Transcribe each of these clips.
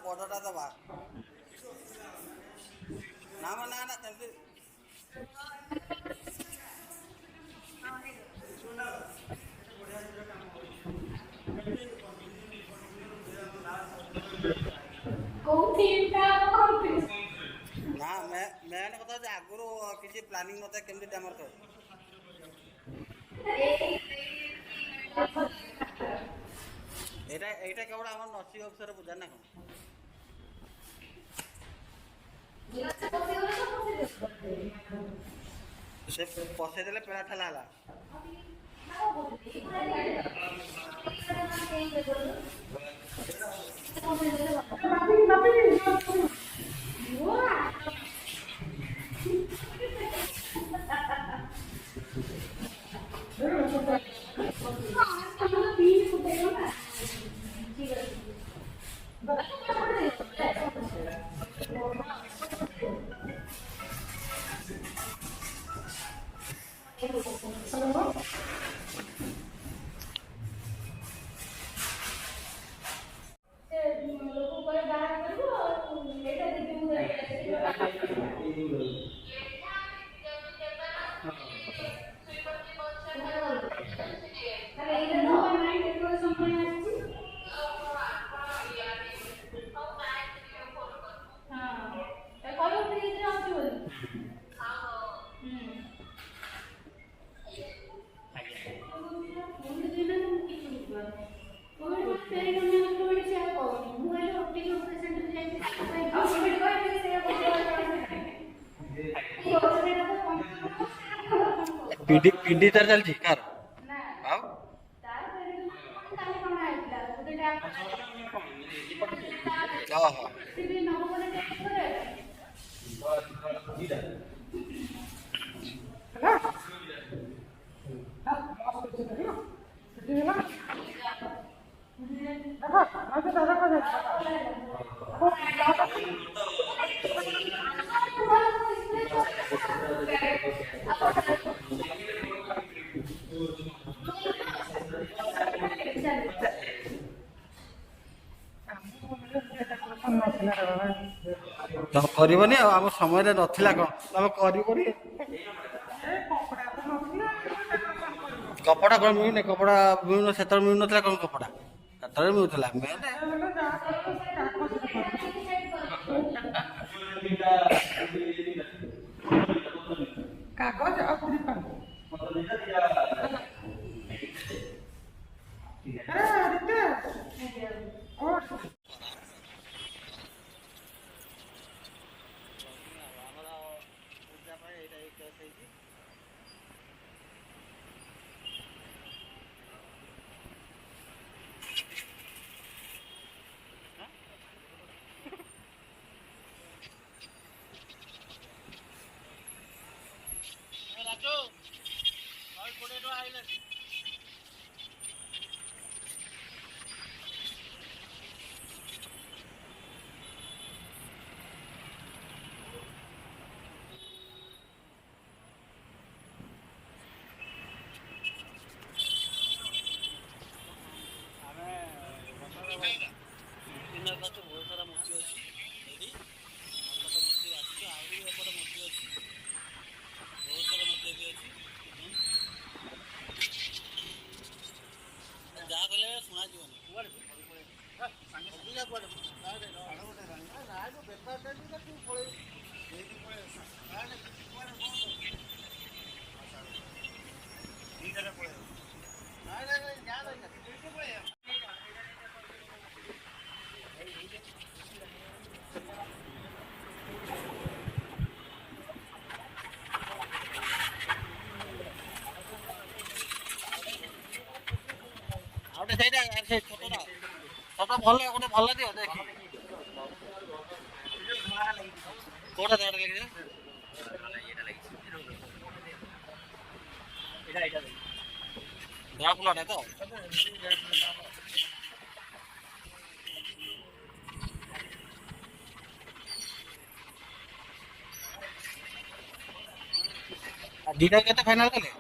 बड़टा दबा ना ना ना ना मैं कथा आगुरी किसी प्लानिंग नता केमती डैमर कर एटा केवल आम नर्सिंग अफिसर बुझा ना कौन से पसईदे पेड़ा ठेला पीडी पीडी तार चल ठीक है ଓହୋ ତମେ କରିବନି ଆଉ ଆମ ସମୟରେ ନଥିଲା କଣ ତମେ କରିବନି। କପଡ଼ା କଣ ମିଳୁନି କପଡ଼ା ମିଳୁନ ସେତେବେଳେ ମିଳୁନଥିଲା କଣ କପଡ଼ା ସେତେବେଳେ ମିଳୁଥିଲା ମେନ୍ କାଗଜ ଆଉ ସେଇଟା ସେ ଛୋଟଟା ଛୋଟ ଭଲ ଗୋଟେ ଭଲ ଦିଅ ଦେଖି କୋଉଟା ଧଡ଼ା ଲାଗିଛି ଧଳା ଫୁଲଟା ତ ଦିଟା କେତେ ଫାଇନାଲ କଲେ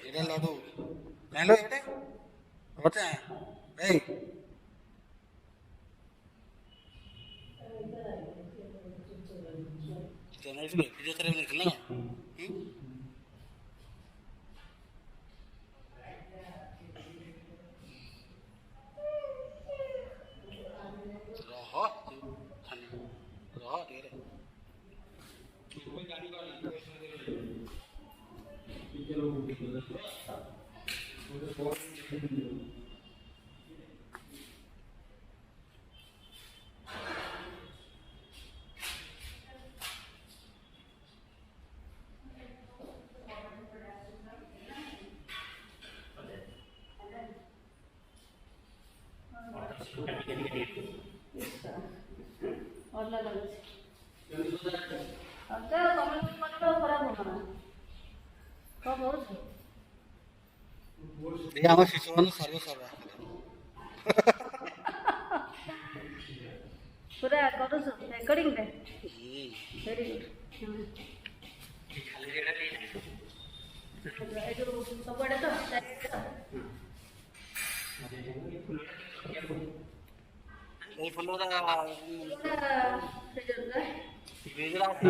এটা লডু হ্যালো এটা ওটা এই চ্যানেল ভিডিও করে নিখিল না रह रह ढेर कोई गाड़ी वाली ଭଲ ଲାଗୁଛି ଅଧା କମେଣ୍ଟ କରିବ ଖରାପ ହବ ନା କଣ କହୁଛୁ ଏ ଆମ ଶିଶୁମାନଙ୍କୁ ସର୍ବସର୍ବା ପୁରା କରୁଛୁ ରେକର୍ଡିଂରେ ଭେରି ଗୁଡ୍ ଏ ଯୋଉ ସବୁଆଡ଼େ ତ ଏଇ ଫୁଲଟା ଚାରିଆଡ଼େ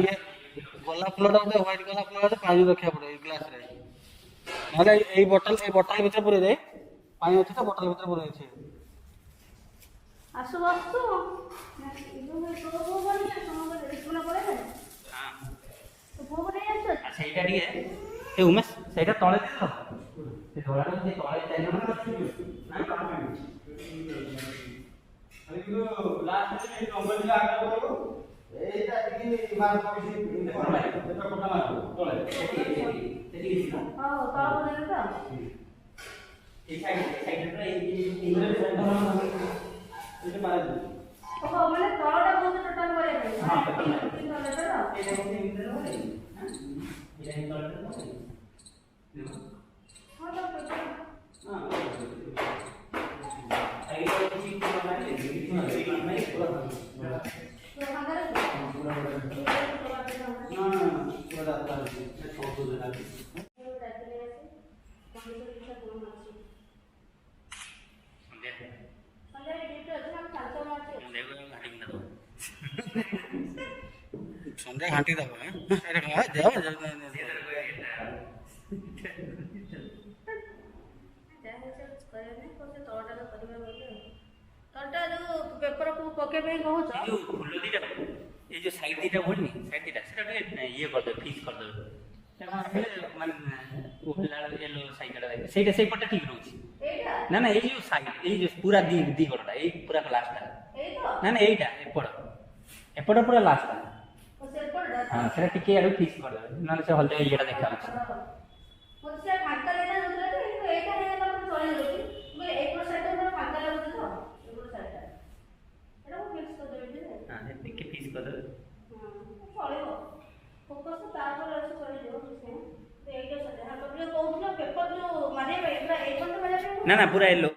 ଇଏ ଗୋଲାପ ଫୁଲଟା ଗୋଟେ ହ୍ୱାଇଟ୍ ଗୋଲାପ ଫୁଲ ଗୋଟେ ପାଣି ରଖିବାକୁ ପଡ଼ିବ ଏଇ ଗ୍ଲାସରେ ନହେଲେ ଏଇ ବୋଟଲ ଭିତରେ ପୁରେଇ ଦେଇ ପାଣି ଅଛି ତ ବୋଟଲ ଭିତରେ ପୁରେଇ ଅଛି ଆସୁ ବସୁ ସେଇଟା ଟିକେ ଏ ଉମେଶ ସେଇଟା ତଳେ ଦିଅ ସେ ଧଳାଟା ସେ ତଳେ ଚାରି ଜଣ ମାନେ ତଳଟା ବହୁତ ଟୋଟାଲ କରିବା ସନ୍ଧ୍ୟା ଘାଣ୍ଟି ଦେବ ଯାଅ ତଳଟା ଯୋଉ ପେପରକୁ ପକେଇବା ପାଇଁ କହୁଛ ଏ ଯୋଉ ଫୁଲ ଦିଟା ଏଇ ଯୋଉ ସାଇଡ୍ ଦିଟା ଭୁଲନି ସାଇଡ୍ ଦିଟା ସେଟା ଟିକେ ଇଏ କରିଦେବେ ଫିକ୍ସ କରିଦେବେ ମାନେ ୟେଲୋ ସାଇଡ୍ ସେଇଟା ସେଇପଟଟା ଠିକ୍ ରହୁଛି ଏଇଟା ନା ନା ଏଇ ଯୋଉ ସାଇଡ୍ ଏଇ ଯୋଉ ପୁରା ଦି ଗୋଡ଼ଟା ଏଇ ପୁରା ଲାଷ୍ଟଟା ଏଇ ତ ନା ନା ଏଇଟା ଏପଟ ପୁରା ଲାଷ୍ଟଟା ସେପଟଟା ହଁ ସେଟା ଟିକେ ଆଡ଼କୁ ଫିକ୍ସ କରିଦେବେ ନହେଲେ ସେ ହଳଦିଆ ଇଏଟା ଦେଖାଯାଉଛି ମୋତେ ସେ ଫାଙ୍କା ଦେଖାଯାଉଥିଲା ଯେ କିନ୍ତୁ ଏଇଟା ହେଇଗଲା ପରେ ଚଳିଯାଉଛି ମୁଁ ଏପଟ ସାଇଡ୍ଟା ପୁରା ଫାଙ୍କା ଲାଗୁଛି ତ ଏପଟ ସାଇଡ୍ଟା ଏଇଟା ମୁଁ ଫିକ୍ସ କରିଦେବି ଯେ ହଁ ଟିକେ ଫିକ୍ସ କରିଦେବେ ଚଳିବ ଫୋକସ୍ ତାପରେ ଅଛି ଚଳିଯିବ କିଛି ନାହିଁ ଏଇଟା ସାଇଡ୍ ହାତ ଟିକେ କହୁଥିଲା ପେପର ଯୋଉ ମାରିବା ପାଇଁ ଏଇପଟ ମାରିବା ପାଇଁ ନା ନା ପୁରା ୟେଲୋ